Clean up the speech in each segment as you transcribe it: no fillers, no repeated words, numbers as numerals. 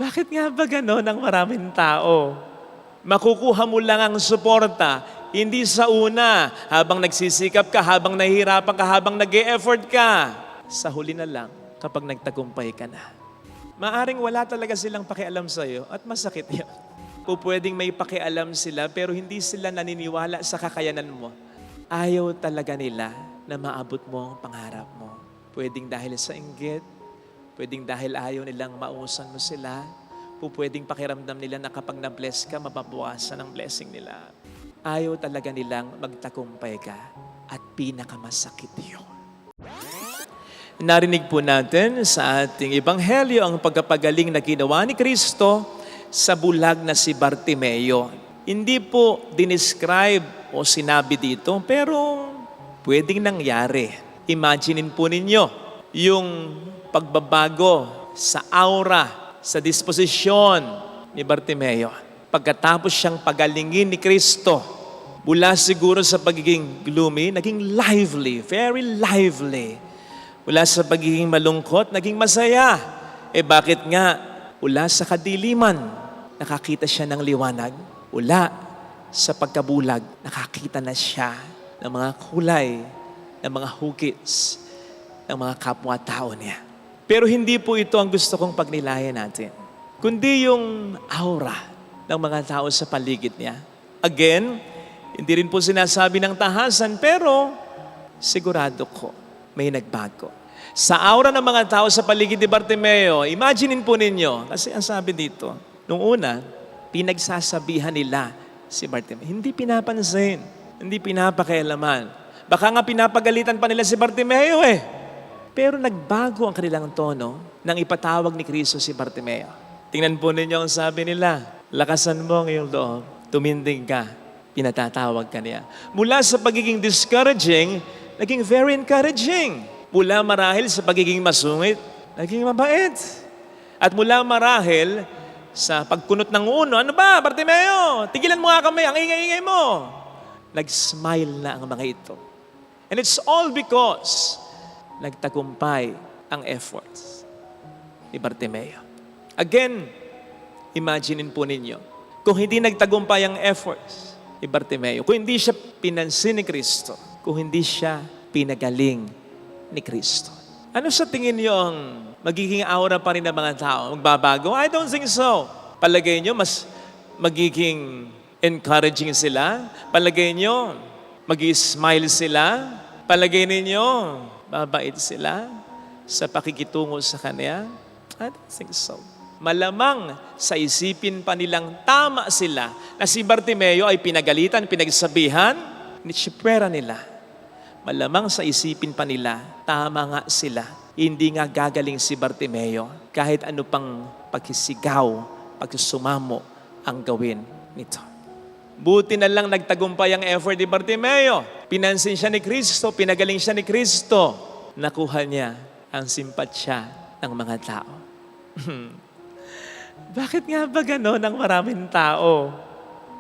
Bakit nga ba gano'n ang maraming tao? Makukuha mo lang ang suporta, hindi sa una, habang nagsisikap ka, habang nahihirapan ka, habang nag-e-effort ka. Sa huli na lang, kapag nagtagumpay ka na. Maaring wala talaga silang pakialam sa'yo at masakit yun. Pwedeng may pakialam sila pero hindi sila naniniwala sa kakayanan mo. Ayaw talaga nila na maabot mo ang pangarap mo. Pwedeng dahil sa inggit, pwedeng dahil ayaw nilang mausan mo sila, pwedeng pakiramdam nila na kapag na-bless ka, mababawasan ang blessing nila. Ayaw talaga nilang magtagumpay ka at pinakamasakit yun. Narinig po natin sa ating ebanghelyo ang pagkapagaling na ginawa ni Kristo sa bulag na si Bartimeo. Hindi po dinescribe o sinabi dito, pero pwedeng nangyari. Imaginein po ninyo yung pagbabago sa aura, sa disposisyon ni Bartimeo. Pagkatapos siyang pagalingin ni Kristo, mula siguro sa pagiging gloomy, naging lively, very lively. Mula sa pagiging malungkot, naging masaya. Bakit nga? Mula sa kadiliman, nakakita siya ng liwanag. Mula sa pagkabulag, nakakita na siya ng mga kulay, ng mga hugis, ng mga kapwa-tao niya. Pero hindi po ito ang gusto kong pagnilayan natin, kundi yung aura ng mga tao sa paligid niya. Again, hindi rin po sinasabi ng tahasan, pero sigurado ko may nagbago. Sa aura ng mga tao sa paligid ni Bartimeo, imaginein po ninyo, kasi ang sabi dito, nung una, pinagsasabihan nila si Bartimeo. Hindi pinapansin, hindi pinapakialaman. Baka nga pinapagalitan pa nila si Bartimeo Pero nagbago ang kanilang tono nang ipatawag ni Kristo si Bartimeo. Tingnan po ninyo ang sabi nila, lakasan mo ang iyong loob, tumindig ka, pinatatawag ka niya. Mula sa pagiging discouraging, naging very encouraging. Mula marahil sa pagiging masungit, naging mabait. At mula marahil sa pagkunot ng uno, ano ba, Bartimeo? Tigilan mo nga kami, ang ingay-ingay mo. Nag-smile na ang mga ito. And it's all because nagtagumpay ang efforts ni Bartimeo. Again, imaginein po ninyo, kung hindi nagtagumpay ang efforts ni Bartimeo, kung hindi siya pinansin ni Kristo, kung hindi siya pinagaling ni Kristo, ano sa tingin niyo ang magiging aura pa rin ng mga tao? Magbabago? I don't think so. Palagay niyo, mas magiging encouraging sila? Palagay niyo, mag-smile sila? Palagay ninyo, babait sila sa pakikitungo sa Kanya? I don't think so. Malamang sa isipin pa nilang tama sila na si Bartimeo ay pinagalitan, pinagsabihan, nitsipwera nila. Malamang sa isipin pa nila, tama nga sila. Hindi nga gagaling si Bartimeo kahit ano pang pagsisigaw, pagsusumamo ang gawin nito. Buti na lang nagtagumpay ang effort ni Bartimeo. Pinansin siya ni Kristo, pinagaling siya ni Kristo. Nakuha niya ang simpatsya ng mga tao. Bakit nga ba gano'n ang maraming tao?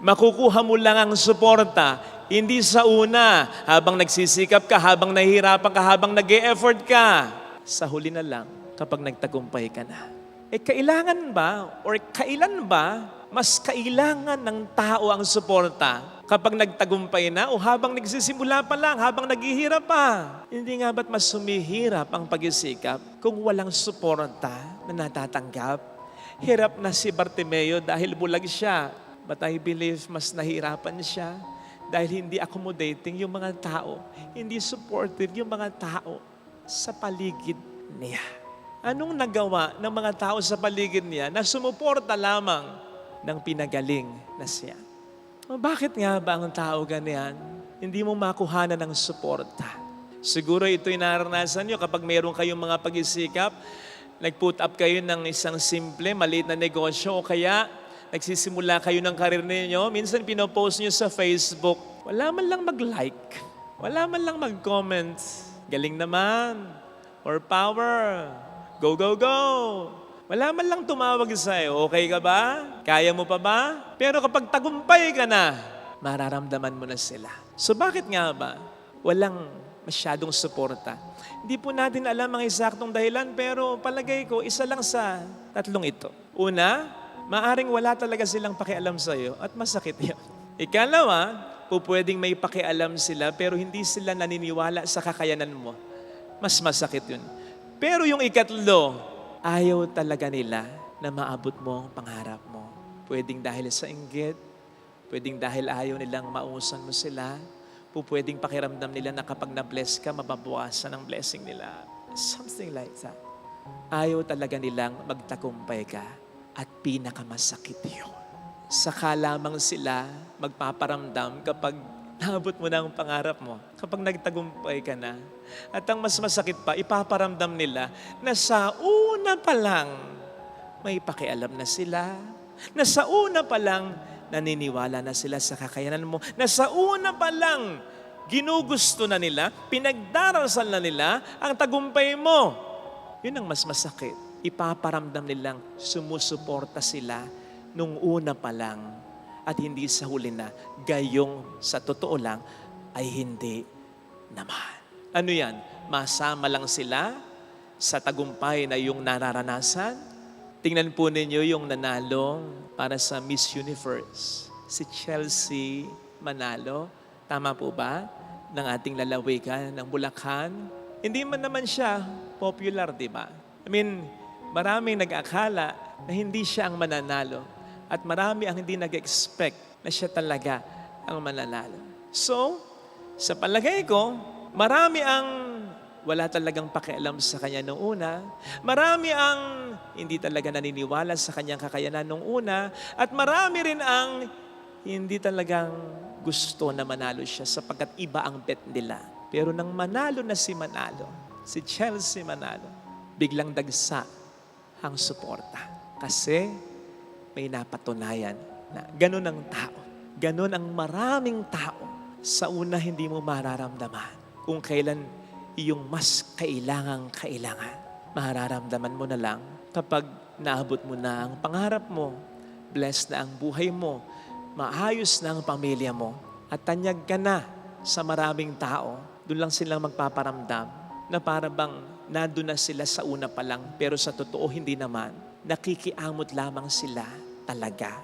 Makukuha mo lang ang suporta, hindi sa una, habang nagsisikap ka, habang nahihirapan ka, habang nag-e-effort ka. Sa huli na lang, kapag nagtagumpay ka na. Kailangan ba, or kailan ba, mas kailangan ng tao ang suporta kapag nagtagumpay na o habang nagsisimula pa lang, habang naghihirap pa? Hindi nga ba't mas sumihirap ang pagsisikap kung walang suporta na natatanggap? Hirap na si Bartimeo dahil bulag siya. But I believe mas nahirapan siya dahil hindi accommodating yung mga tao. Hindi supportive yung mga tao sa paligid niya. Anong nagawa ng mga tao sa paligid niya na sumuporta lamang ng pinagaling na siya? Bakit nga ba ang tao ganyan? Hindi mo makuhanan ng suporta. Siguro ito'y naranasan nyo kapag mayroon kayong mga pag-isikap, nag-put up kayo ng isang simple, maliit na negosyo o kaya nagsisimula kayo ng karir ninyo. Minsan pinopost nyo sa Facebook, wala man lang mag-like, wala man lang mag-comment. Galing naman, more power, go, go, go. Wala man lang tumawag sa'yo, okay ka ba? Kaya mo pa ba? Pero kapag tagumpay ka na, mararamdaman mo na sila. So bakit nga ba walang masyadong suporta. Hindi po natin alam ang eksaktong dahilan, pero palagay ko, isa lang sa tatlong ito. Una, maaring wala talaga silang pakialam sa iyo at masakit yun. Ikalawa, pwedeng may pakialam sila pero hindi sila naniniwala sa kakayanan mo. Mas masakit yun. Pero yung ikatlo, ayaw talaga nila na maabot mo ang pangarap mo. Pwedeng dahil sa inggit, pwedeng dahil ayaw nilang mausan mo sila, pwedeng pakiramdam nila na kapag na-bless ka, mababawasan ang blessing nila. Something like that. Ayaw talaga nilang magtagumpay ka at pinakamasakit yun. Saka lamang sila magpaparamdam kapag naabot mo na ang pangarap mo, kapag nagtagumpay ka na. At ang mas masakit pa, ipaparamdam nila na sa una pa lang may pakialam na sila, na sa una pa lang naniniwala na sila sa kakayanan mo, na sa una pa lang ginugusto na nila, pinagdarasal na nila ang tagumpay mo. Yun ang mas masakit. Ipaparamdam nilang sumusuporta sila nung una pa lang at hindi sa huli na, gayong sa totoo lang ay hindi naman. Ano yan? Masama lang sila sa tagumpay na yung nararanasan. Tingnan po ninyo yung nanalo para sa Miss Universe. Si Chelsea Manalo. Tama po ba? Ng ating lalawigan ng Bulacan. Hindi man naman siya popular, di ba? I mean, maraming nag-akala na hindi siya ang mananalo. At marami ang hindi nag-expect na siya talaga ang mananalo. So, sa palagay ko, marami ang wala talagang pakialam sa kanya noong una. Marami ang hindi talaga naniniwala sa kanyang kakayanan noong una. At marami rin ang hindi talagang gusto na manalo siya sapagkat iba ang bet nila. Pero nang manalo na si Manalo, si Chelsea Manalo, biglang dagsa ang suporta. Kasi may napatunayan na ganun ang tao. Ganun ang maraming tao. Sa una hindi mo mararamdaman kung kailan iyong mas kailangan. Mararamdaman mo na lang kapag naabot mo na ang pangarap mo, blessed na ang buhay mo, maayos na ang pamilya mo, at tanyag ka na sa maraming tao, doon lang silang magpaparamdam na para bang nandun na sila sa una pa lang, pero sa totoo hindi naman. Nakikiamot lamang sila talaga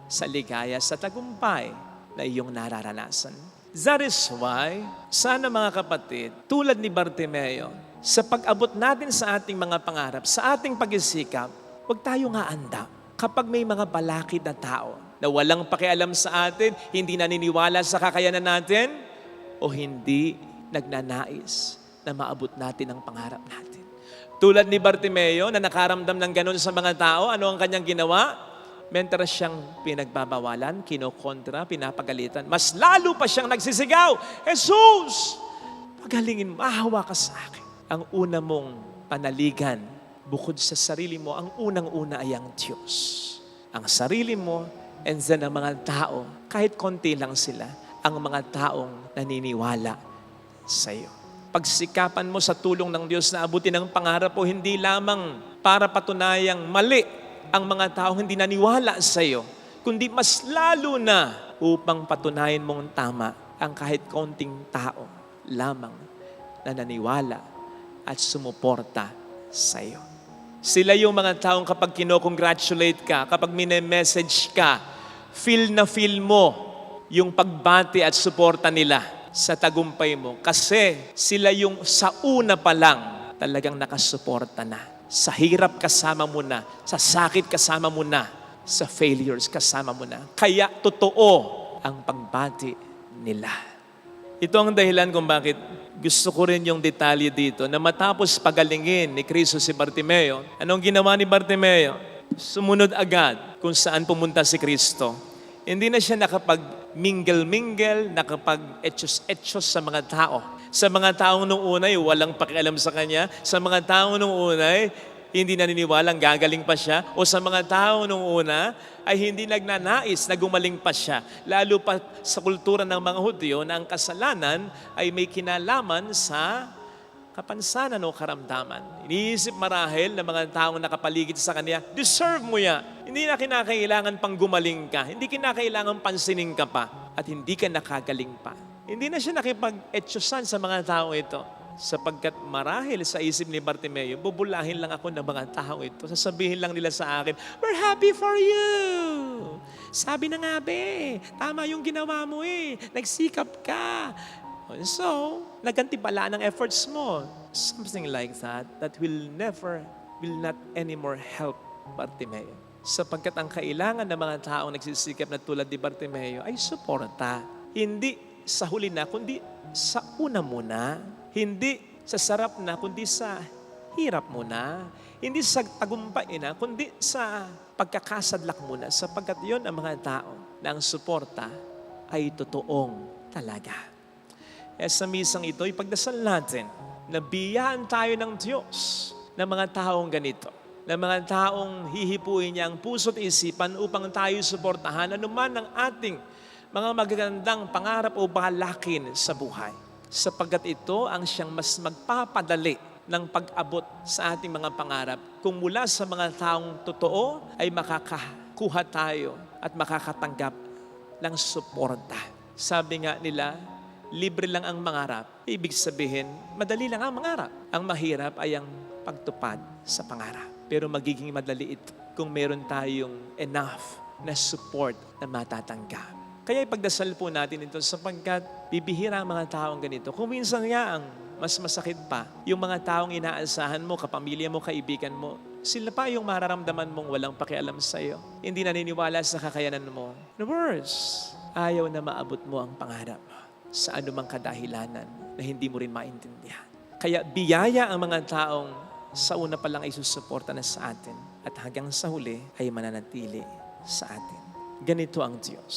sa ligaya, sa tagumpay na iyong nararanasan. That is why, sana mga kapatid, tulad ni Bartimeo, sa pag-abot natin sa ating mga pangarap, sa ating pag-isikap, huwag tayo nga anda. Kapag may mga balakid na tao na walang pakialam sa atin, hindi naniniwala sa kakayanan natin, o hindi nagnanais na maabot natin ang pangarap natin. Tulad ni Bartimeo na nakaramdam ng ganun sa mga tao, ano ang kanyang ginawa? Mentras siyang pinagbabawalan, kinokontra, pinapagalitan. Mas lalo pa siyang nagsisigaw, Jesus! Pagalingin, mahawa ka sa akin. Ang una mong panaligan, bukod sa sarili mo, ang unang-una ay ang Diyos. Ang sarili mo, and then ang mga tao, kahit konti lang sila, ang mga taong naniniwala sa iyo. Pagsikapan mo sa tulong ng Diyos na abutin ang pangarap mo, hindi lamang para patunayang mali ang mga taong hindi naniwala sa iyo, kundi mas lalo na upang patunayan mong tama ang kahit konting tao lamang na naniwala at sumuporta sa iyo. Sila yung mga taong kapag kinocongratulate ka, kapag mini-message ka, feel na feel mo yung pagbati at suporta nila sa tagumpay mo. Kasi sila yung sa una pa lang talagang nakasuporta na. Sa hirap kasama mo na, sa sakit kasama mo na, sa failures kasama mo na. Kaya totoo ang pagbati nila. Ito ang dahilan kung bakit gusto ko rin yung detalye dito na matapos pagalingin ni Kristo si Bartimeo, anong ginawa ni Bartimeo? Sumunod agad kung saan pumunta si Kristo. Hindi na siya nakapag-mingle-mingle, nakapag-etchos-etchos sa mga tao. Sa mga taong nung unay, walang pakialam sa kanya. Sa mga taong nung unay, hindi naniniwalang gagaling pa siya. O sa mga taong nung una, ay hindi nagnanais na gumaling pa siya. Lalo pa sa kultura ng mga Hudyo na ang kasalanan ay may kinalaman sa kapansanan o karamdaman. Iniisip marahil ng mga taong nakapaligid sa kanya, deserve mo yan. Hindi na kinakailangan pang gumaling ka. Hindi kinakailangan pansinin ka pa. At hindi ka nakagaling pa. Hindi na siya nakipag-etyosan sa mga tao ito. Sapagkat marahil sa isip ni Bartimeo, bubulahin lang ako ng mga tao ito. Sasabihin lang nila sa akin, we're happy for you. Sabi na nga be, tama yung ginawa mo nagsikap ka. And so, nagantibala ng efforts mo. Something like that will not anymore help Bartimeo. Sapagkat ang kailangan ng mga taong nagsisikap na tulad ni Bartimeo ay suporta. Hindi sa huli na, kundi sa una muna. Hindi sa sarap na, kundi sa hirap muna. Hindi sa tagumpay na, kundi sa pagkakasadlak muna. Sapagkat yun ang mga tao na ang suporta ay totoong talaga. Sa misang ito, ipagdasal natin na biyaan tayo ng Diyos ng mga taong ganito. Ng mga taong hihipuin niya ang puso't isipan upang tayo suportahan anuman ang ating mga magagandang pangarap o balakin sa buhay. Sapagkat ito ang siyang mas magpapadali ng pag-abot sa ating mga pangarap kung mula sa mga taong totoo ay makakakuha tayo at makakatanggap ng suporta. Sabi nga nila, libre lang ang mangarap. Ibig sabihin, madali lang ang mangarap. Ang mahirap ay ang pagtupad sa pangarap. Pero magiging madali ito kung meron tayong enough na support na matatanggap. Kaya ipagdasal po natin ito sapagkat bibihira ang mga taong ganito. Kung minsan nga ang mas masakit pa, yung mga taong inaasahan mo, kapamilya mo, kaibigan mo, sila pa yung mararamdaman mong walang pakialam sa'yo. Hindi naniniwala sa kakayanan mo. The worst, ayaw na maabot mo ang pangarap sa anumang kadahilanan na hindi mo rin maintindihan. Kaya biyaya ang mga taong sa una pa lang ay susuporta na sa atin at hanggang sa huli ay mananatili sa atin. Ganito ang Diyos.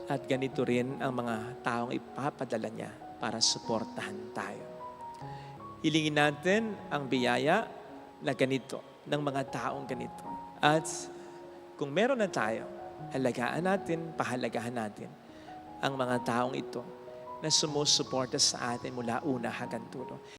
At ganito rin ang mga taong ipapadala niya para suportahan tayo. Hilingin natin ang biyaya na ganito, ng mga taong ganito. At kung meron na tayo, alagaan natin, pahalagahan natin ang mga taong ito na sumusuporta sa atin mula una hanggang dulo.